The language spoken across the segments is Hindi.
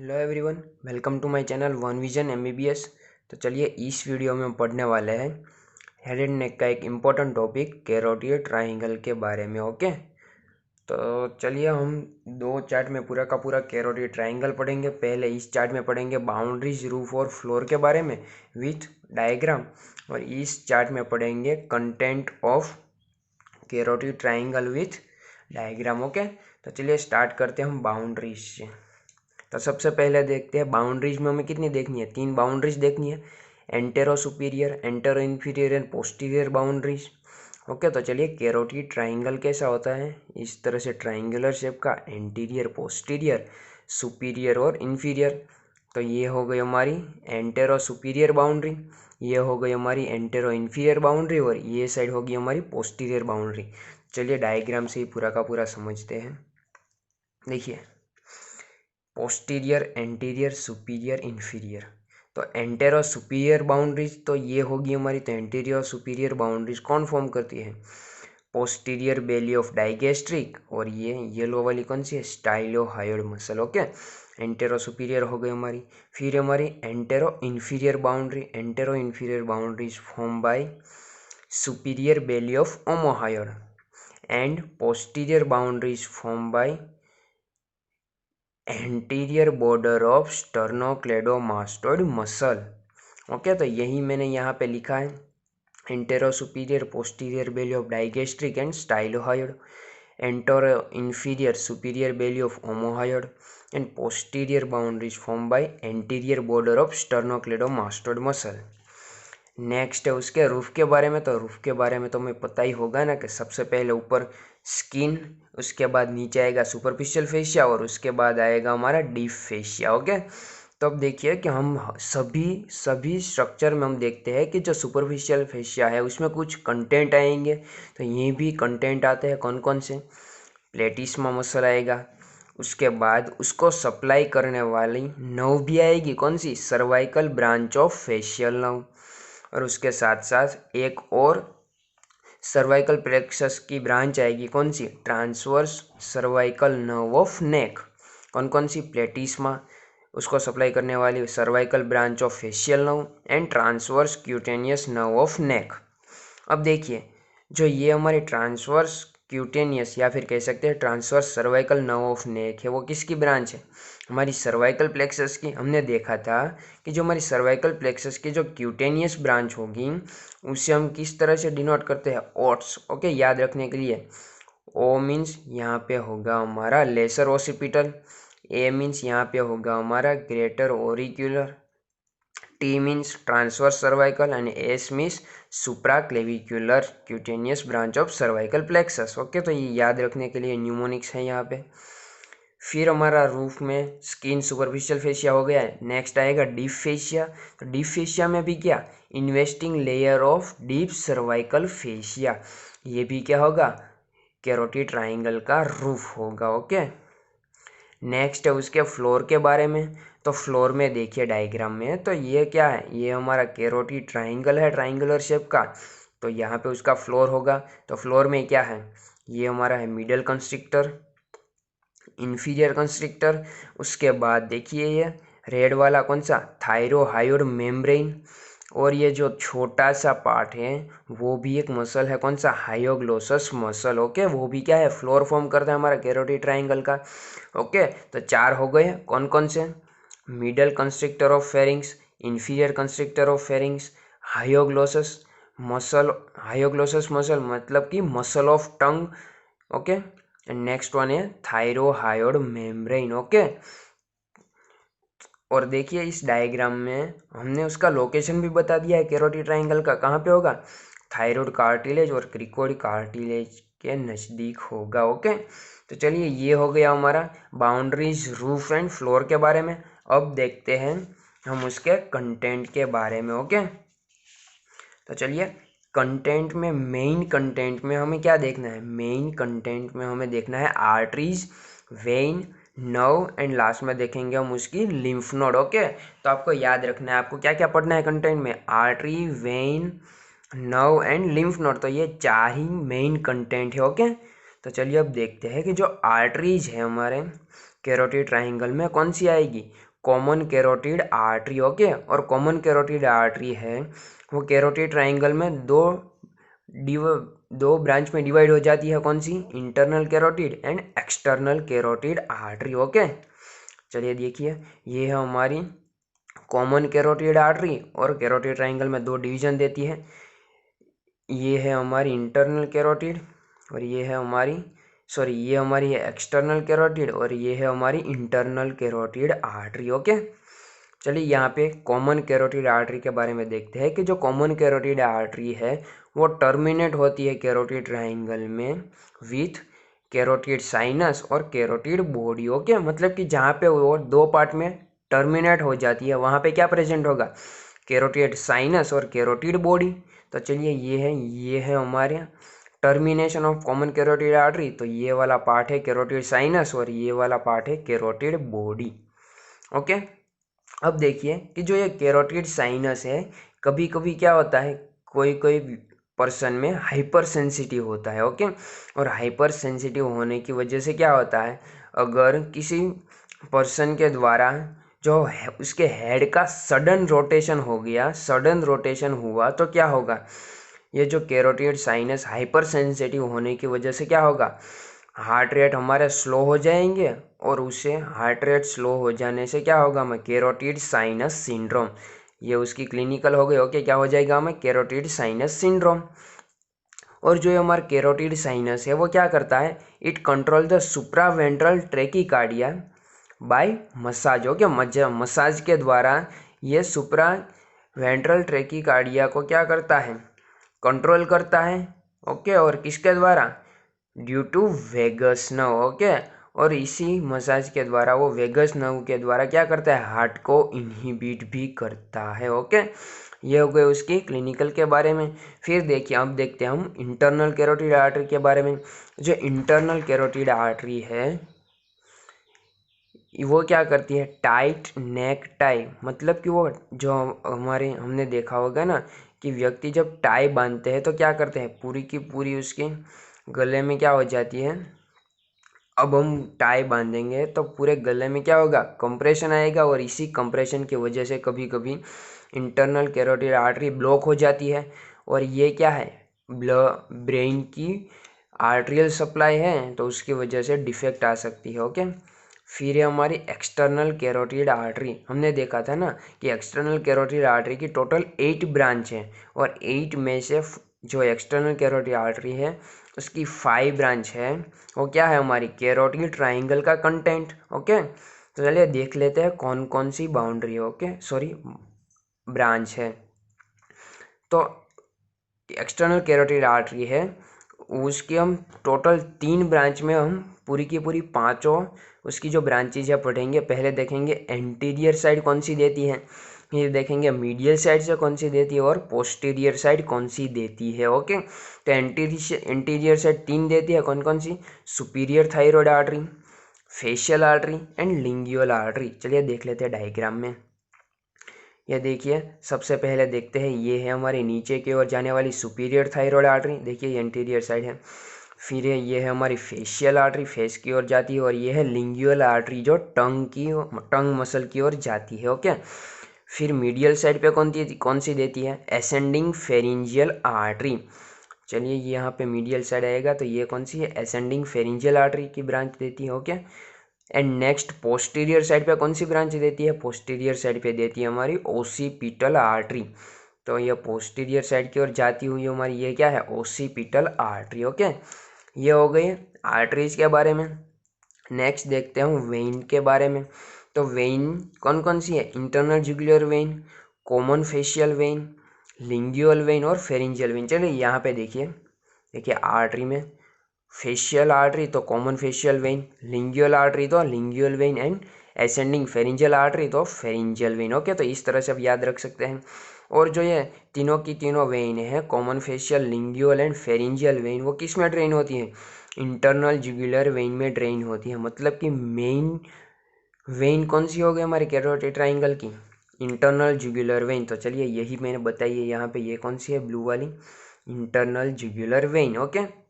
Hello everyone, welcome to my channel one vision MBBS. तो चलिए इस वीडियो में हम पढ़ने वाले हैं हेड एंड नेक का एक इम्पोर्टेंट टॉपिक कैरोटिड ट्रायंगल के बारे में। ओके, तो चलिए हम दो चार्ट में पूरा का पूरा कैरोटिड ट्रायंगल पढ़ेंगे। पहले इस चार्ट में पढ़ेंगे बाउंड्रीज, रूफ और फ्लोर के बारे में विथ डायग्राम, और इस चार्ट में पढ़ेंगे content of carotid triangle with diagram. Okay, तो चलिए स्टार्ट करते हैं हम बाउंड्रीज से। तो सबसे पहले देखते हैं बाउंड्रीज में हमें कितनी देखनी है, 3 बाउंड्रीज देखनी है, antero superior, antero inferior and posterior boundaries. Okay, तो चलिए कैरोटिड ट्राइंगल कैसा होता है, इस तरह से ट्राइंगुलर शेप का, एंटीरियर, पोस्टीरियर, सुपीरियर और इंफीरियर। तो ये हो गई हमारी एंटेरो सुपीरियर बाउंड्री, ये हो गई हमारी एंटेरो इंफीरियर बाउंड्री, और ये साइड होगी हमारी पोस्टीरियर बाउंड्री। चलिए डायग्राम से ही पूरा का पूरा समझते हैं। देखिए, पोस्टीरियर, एंटीरियर, सुपीरियर, इंफीरियर। तो एंटेरो सुपीरियर बाउंड्रीज तो ये होगी हमारी। तो एंटीरियर सुपीरियर बाउंड्रीज कौन फॉर्म करती है? पोस्टीरियर बेली ऑफ डाइगेस्ट्रिक, और ये येलो वाली कौन सी है? Stylohyoid muscle. Okay, antero superior हो गई हमारी। फिर हमारी antero inferior boundary, antero inferior boundaries form by superior belly of omohyoid, and posterior boundaries form by anterior border of sternocleidomastoid muscle. Okay, तो यही मैंने यहाँ पे लिखा है, antero superior posterior belly of digastric and stylohyoid, antero inferior superior belly of omohyoid, and posterior boundaries form by anterior border of sternocleidomastoid muscle. Next है उसके रूफ के बारे में। तो रूफ के बारे में तो हमें पता ही होगा ना कि सबसे पहले ऊपर स्किन, उसके बाद नीचे आएगा सुपरफिशियल फेशिया, और उसके बाद आएगा हमारा डीप फेशिया। ओके, तो अब देखिए कि हम सभी स्ट्रक्चर में हम देखते हैं कि जो सुपरफिशियल फेशिया है उसमें कुछ कंटेंट आएंगे। तो ये भी कंटेंट आते हैं, कौन कौन से? प्लेटिस्मा मसल आएगा, उसके बाद उसको सप्लाई करने वाली नर्व भी आएगी, कौन सी? Cervical branch of facial nerve, और उसके साथ साथ एक और सर्वाइकल प्लेक्सस की ब्रांच आएगी, कौन सी? Transverse cervical nerve of neck. कौन कौन सी? प्लेटिस्मा, उसको सप्लाई करने वाली cervical branch of facial nerve, and transverse cutaneous nerve of neck. अब देखिए, जो ये हमारी ट्रांसवर्स क्यूटेनियस या फिर कह सकते हैं ट्रांसवर्स सर्वाइकल नर्व ऑफ नेक है, वो किसकी ब्रांच है? हमारी सर्वाइकल प्लेक्सस की। हमने देखा था कि जो हमारी सर्वाइकल प्लेक्सस की जो क्यूटेनियस ब्रांच होगी उसे हम किस तरह से डिनोट करते हैं? ओट्स। ओके, याद रखने के लिए ओ मीन्स यहाँ पे होगा हमारा लेसर ओसिपिटल, ए मीन्स यहाँ पे होगा हमारा greater auricular, T means transverse cervical, and S means supraclavicular cutaneous branch of cervical plexus. Okay, तो ये याद रखने के लिए न्यूमोनिक्स है यहाँ पे। फिर हमारा रूफ में स्किन सुपरफिशियल फेशिया हो गया है। नेक्स्ट आएगा डीप फेशिया। तो डीप फेशिया में भी क्या? Investing layer of deep cervical fascia. ये भी क्या होगा? कैरोटिड ट्राइंगल का रूफ होगा। ओके, नेक्स्ट है उसके फ्लोर के बारे में। तो फ्लोर में देखिए डायग्राम में, तो ये क्या है? ये हमारा कैरोटिड ट्राइंगल है, ट्राइंगुलर शेप का। तो यहाँ पे उसका फ्लोर होगा। तो फ्लोर में क्या है? ये हमारा है मिडल कंस्ट्रिक्टर, इंफीरियर कंस्ट्रिक्टर, उसके बाद देखिए ये रेड वाला कौन सा? थायरोहायोइड मेम्ब्रेन, और ये जो छोटा सा पार्ट है वो भी एक मसल है, कौन सा? हायोग्लोसस मसल। ओके, वो भी क्या है? फ्लोर फॉर्म करता है हमारा कैरोटिड ट्राइंगल का। ओके, तो 4 हो गए। कौन कौन से? Middle constrictor of pharynx, inferior constrictor of pharynx, hyoglossus muscle, hyoglossus muscle मतलब कि muscle of tongue. Okay, and next one है थायरोहायोइड मेम्ब्रेन। ओके, और देखिए इस डायग्राम में हमने उसका लोकेशन भी बता दिया है कैरोटिड ट्राइंगल का। कहाँ पे होगा? थायरॉइड कार्टिलेज और क्रिकोइड कार्टिलेज के नज़दीक होगा। ओके, तो चलिए ये हो गया हमारा बाउंड्रीज, रूफ एंड फ्लोर के बारे में। अब देखते हैं हम उसके कंटेंट के बारे में। ओके, तो चलिए कंटेंट में, मेन कंटेंट में हमें क्या देखना है? मेन कंटेंट में हमें देखना है arteries, when, nerve, and last में देखेंगे हम उसकी लिम्फ नोड। ओके, तो आपको याद रखना है आपको क्या क्या पढ़ना है कंटेंट में? Artery, when, nerve and lymph node. तो ये 4 ही मेन कंटेंट है। ओके, तो चलिए अब देखते हैं कि जो आर्टरीज है हमारे कैरोटिड ट्राइंगल में कौन सी आएगी? Common carotid artery. ओके, और कॉमन कैरोटिड आर्टरी है वो कैरोटिड ट्राइंगल में दो ब्रांच में डिवाइड हो जाती है। कौन सी? Internal carotid and external carotid artery. Okay, चलिए देखिए, ये है हमारी कॉमन कैरोटिड आर्टरी और कैरोटिड ट्राइंगल में दो डिवीजन देती है। ये है हमारी इंटरनल कैरोटिड और ये है हमारी है एक्सटर्नल कैरोटिड और ये है हमारी इंटरनल कैरोटिड आर्टरी। ओके, चलिए यहाँ पे कॉमन कैरोटिड आर्टरी के बारे में देखते हैं कि जो कॉमन कैरोटिड आर्टरी है वो टर्मिनेट होती है कैरोटिड ट्राइंगल में विथ कैरोटिड साइनस और कैरोटिड बॉडी। ओके, मतलब कि जहाँ पे वो दो पार्ट में टर्मिनेट हो जाती है वहाँ पे क्या प्रेजेंट होगा? कैरोटिड साइनस और कैरोटिड बॉडी। तो चलिए ये है हमारे termination of common carotid artery. तो ये वाला पार्ट है कैरोटिड साइनस और ये वाला पार्ट है कैरोटिड बॉडी। ओके, अब देखिए कि जो ये कैरोटिड साइनस है, कभी कभी क्या होता है, कोई कोई पर्सन में हाइपर सेंसिटिव होता है। ओके, और हाइपर सेंसिटिव होने की वजह से क्या होता है, अगर किसी पर्सन के द्वारा जो उसके हेड का सडन रोटेशन हुआ तो क्या होगा, ये जो कैरोटिड साइनस हाइपर सेंसिटिव होने की वजह से क्या होगा, हार्ट रेट हमारे स्लो हो जाएंगे और उसे हार्ट रेट स्लो हो जाने से क्या होगा हमें कैरोटिड साइनस सिंड्रोम, ये उसकी क्लिनिकल हो गई। ओके, क्या हो जाएगा हमें कैरोटिड साइनस सिंड्रोम। और जो हमारा कैरोटिड साइनस है वो क्या करता है, it control the supraventricular tachycardia by massage. Okay, massage के द्वारा ये सुप्रा वेंट्रल ट्रेकिकार्डिया को क्या करता है, कंट्रोल करता है। ओके, और किसके द्वारा? Due to vagus nerve. Okay, और इसी मसाज के द्वारा वो वेगस नर्व के द्वारा क्या करता है, हार्ट को इनहिबिट भी करता है। ओके, ये हो गए उसकी क्लिनिकल के बारे में। फिर देखिए, अब देखते हैं हम इंटरनल कैरोटिड आर्टरी के बारे में। जो इंटरनल कैरोटिड आर्टरी है वो क्या करती है, टाइट नेक टाई, मतलब कि वो जो हमने देखा होगा ना कि व्यक्ति जब टाई बांधते हैं तो क्या करते हैं, पूरी की पूरी उसके गले में क्या हो जाती है, अब हम टाई बांधेंगे तो पूरे गले में क्या होगा, कंप्रेशन आएगा और इसी कंप्रेशन की वजह से कभी कभी इंटरनल कैरोटिड आर्टरी ब्लॉक हो जाती है और ये क्या है, ब्रेन की आर्टरियल सप्लाई है तो उसकी वजह से डिफेक्ट आ सकती है। ओके, फिर है हमारी एक्सटर्नल कैरोटिड आर्टरी। हमने देखा था ना कि एक्सटर्नल कैरोटिड आर्टरी की टोटल 8 ब्रांच है और 8 में से जो एक्सटर्नल कैरोटिड आर्टरी है उसकी 5 ब्रांच है। वो क्या है, हमारी कैरोटिड ट्राइंगल का कंटेंट। ओके, तो चलिए देख लेते हैं कौन कौन सी बाउंड्री है, ब्रांच है। तो एक्सटर्नल कैरोटिड आर्टरी है उसकी हम टोटल 3 ब्रांच में हम पूरी की पूरी पांचों उसकी जो ब्रांचेज है पढ़ेंगे। पहले देखेंगे एंटीरियर साइड कौन सी देती है, फिर देखेंगे मीडियल साइड से कौन सी देती है और पोस्टीरियर साइड कौन सी देती है। ओके, तो एंटीरियर साइड 3 देती है, कौन कौन सी, superior thyroid artery, facial artery and lingual artery. चलिए देख लेते हैं डायग्राम में। ये देखिए, सबसे पहले देखते हैं, ये है हमारी नीचे की ओर जाने वाली सुपीरियर थायराइड आर्टरी, देखिए ये एंटीरियर साइड है। फिर ये है हमारी फेशियल आर्टरी, फेस की ओर जाती है और ये है लिंगुअल आर्टरी जो टंग मसल की ओर जाती है। ओके, फिर मीडियल साइड पे कौन सी देती है, एसेंडिंग फेरिंजियल आर्टरी। चलिए यहाँ पे मीडियल साइड आएगा तो ये कौन सी है, एसेंडिंग फेरिंजियल आर्टरी की ब्रांच देती है। Okay, and next posterior side पे कौन सी ब्रांच देती है, पोस्टीरियर साइड पे देती है हमारी ओसिपिटल आर्टरी। तो ये पोस्टीरियर साइड की ओर जाती हुई हमारी ये क्या है, ओसिपिटल आर्टरी। ओके, ये हो गई आर्टरीज के बारे में। नेक्स्ट देखते हैं वेन के बारे में। तो वेन कौन कौन सी है, internal jugular vein, common facial vein, lingual vein और फेरिंजियल वेन। चलिए यहाँ पे देखिए आर्टरी में फेशियल आर्टरी तो common facial vein, lingual artery तो lingual vein and ascending pharyngeal artery तो फेरिंजियल वेन। ओके, तो इस तरह से आप याद रख सकते हैं। और जो ये तीनों की तीनों वेन है, common facial, lingual and pharyngeal when, वो किस में ड्रेन होती है, इंटरनल जुगुलर वेन में ड्रेन होती है। मतलब कि मेन वेन कौन सी हो गई हमारे कैरोटिड ट्राइंगल की, इंटरनल जुगुलर वेन। तो चलिए यही मैंने बताई है यहाँ पे, ये कौन सी है, ब्लू वाली, internal jugular when. Okay,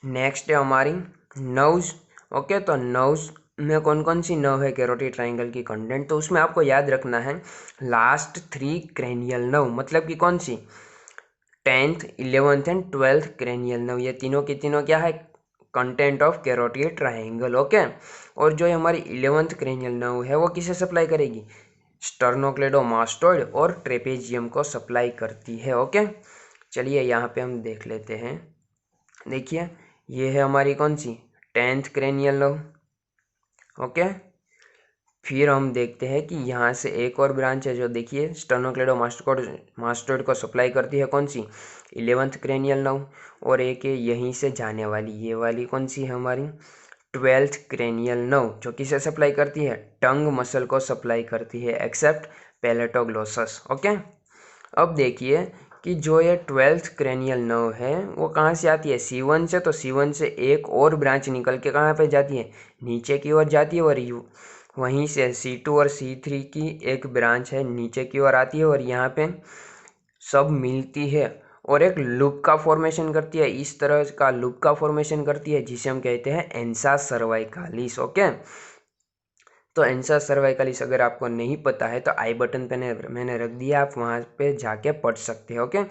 next है हमारी नर्व्स। ओके, तो नर्व्स में कौन कौन सी नर्व है कैरोटिड ट्रायंगल की कंटेंट, तो उसमें आपको याद रखना है लास्ट 3 क्रेनियल नर्व, मतलब कि कौन सी 10th 11th and 12th cranial nerve, ये तीनों की तीनों क्या है content of carotid triangle. Okay, और जो हमारी 11th क्रेनियल नर्व है वो किसे सप्लाई करेगी, स्टर्नोक्लेडोमास्टोइड और ट्रेपेजियम को सप्लाई करती है। ओके, चलिए यहाँ पे हम देख लेते हैं। देखिए ये है हमारी कौन सी 10th क्रेनियल नर्व। ओके, फिर हम देखते हैं कि यहाँ से एक और ब्रांच है जो देखिए स्टर्नोक्लेडोमास्टोइड को सप्लाई करती है, कौन सी 11th क्रेनियल नर्व, और एक है यहीं से जाने वाली ये वाली कौन सी है हमारी 12th क्रेनियल नर्व, जो किसे सप्लाई करती है टंग मसल को सप्लाई करती है एक्सेप्ट पैलेटोग्लोसस। ओके, अब देखिए कि जो ये 12th क्रेनियल नर्व है वो कहाँ से आती है C1 से, तो C1 से एक और ब्रांच निकल के कहाँ पे जाती है नीचे की ओर जाती है, और वहीं से C2 और C3 की एक ब्रांच है नीचे की ओर आती है, और यहाँ पे सब मिलती है और एक लूप का फॉर्मेशन करती है, इस तरह का लूप का फॉर्मेशन करती है जिसे हम कहते हैं एंसा सर्वाइकालिस। ओके, तो एंसा सर्वाइकालिस अगर आपको नहीं पता है तो आई बटन पे मैंने रख दिया, आप वहाँ पे जाके पढ़ सकते हो। ओके,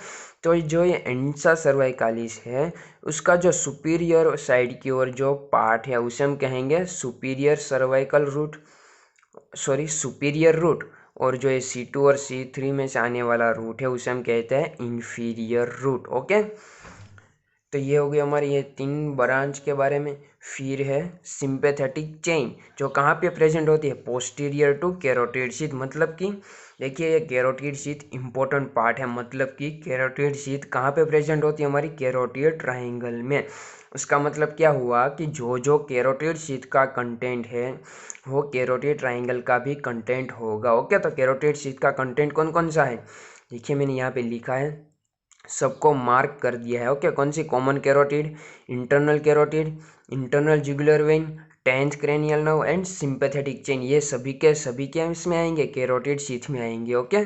तो जो ये एंसा सर्वाइकालिस है उसका जो सुपीरियर साइड की ओर जो पार्ट है उसे हम कहेंगे superior cervical root, sorry superior root, और जो ये C2 और C3 में से आने वाला रूट है उसे हम कहते हैं इन्फीरियर रूट। ओके, तो ये हो गई हमारी ये 3 ब्रांच के बारे में। फिर है सिंपैथेटिक चेन जो कहाँ पे प्रेजेंट होती है पोस्टीरियर टू कैरोटिड शीथ, मतलब कि देखिए ये कैरोटिड शीथ इंपॉर्टेंट पार्ट है, मतलब कि कैरोटिड शीथ कहाँ पे प्रेजेंट होती है हमारी कैरोटिड ट्रायंगल में। उसका मतलब क्या हुआ कि जो कैरोटिड शीथ का कंटेंट है वो कैरोटिड ट्रायंगल का भी कंटेंट होगा। ओके, तो कैरोटिड शीथ का कंटेंट कौन कौन सा है, देखिए मैंने यहाँ पे लिखा है, सबको मार्क कर दिया है। ओके, कौन सी common carotid, internal jugular vein, 10th cranial nerve and sympathetic chain, ये सभी के इसमें आएंगे कैरोटिड शीथ में आएंगे। ओके,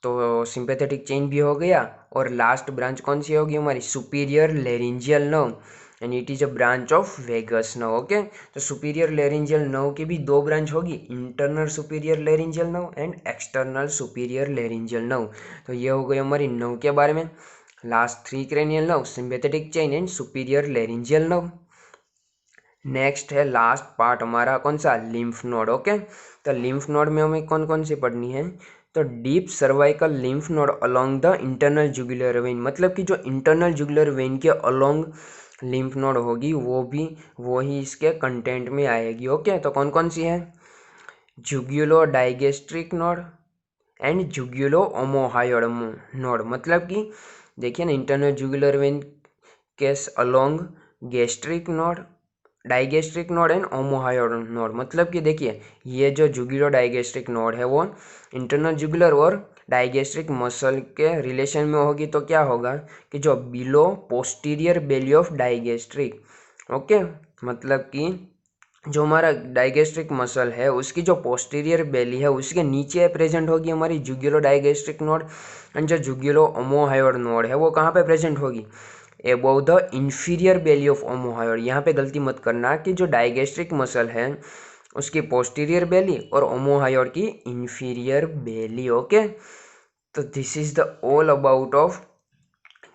तो सिंपैथेटिक चेन भी हो गया, और लास्ट ब्रांच कौन सी होगी हमारी superior laryngeal nerve and it is a branch of vagus nerve. Okay, तो सुपीरियर लेरिंजियल नर्व की भी 2 ब्रांच होगी, internal superior laryngeal nerve and external superior laryngeal nerve. तो ये हो गई हमारी नर्व के बारे में, last 3 cranial nerve, sympathetic chain and superior laryngeal nerve. Next है लास्ट पार्ट हमारा कौन सा लिम्फ नोड। ओके, तो लिम्फ नोड में हमें कौन कौन सी पढ़नी है, तो deep cervical lymph node along the internal jugular when, मतलब कि जो इंटरनल जुगुलर वेन के अलोंग लिम्फ नोड होगी वो ही इसके कंटेंट में आएगी। ओके, तो कौन कौन सी है jugulo digastric node and jugulo omohyoid node, मतलब कि देखिए ना इंटरनल जुगुलर वेन के along gastric node, digastric node and omohyoid node, मतलब कि देखिए ये जो जुगुलो डाइगेस्ट्रिक नोड है वो इंटरनल जुगुलर और डाइगेस्ट्रिक मसल के रिलेशन में होगी, तो क्या होगा कि जो below posterior belly of digastric, okay, मतलब कि जो हमारा डाइगेस्ट्रिक मसल है उसकी जो पोस्टीरियर बेली है उसके नीचे प्रेजेंट होगी हमारी जुगुलो डाइगेस्ट्रिक नोड, एंड जो जुगुलो ओमोहायोड नोड है वो कहाँ पे प्रेजेंट होगी above the inferior belly of omohyoid. यहाँ पे गलती मत करना कि जो डाइगेस्ट्रिक मसल है उसकी पोस्टीरियर बेली और ओमोहायोड की इंफीरियर बेली। ओके, तो this is the all about of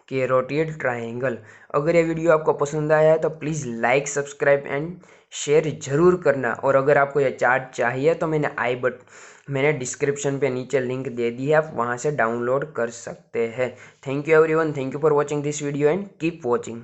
carotid triangle. अगर ये वीडियो आपको पसंद आया है तो please like subscribe and share ज़रूर करना, और अगर आपको यह चार्ट चाहिए तो मैंने डिस्क्रिप्शन पे नीचे लिंक दे दी है, आप वहाँ से डाउनलोड कर सकते हैं। Thank you everyone, thank you for watching this video and keep watching.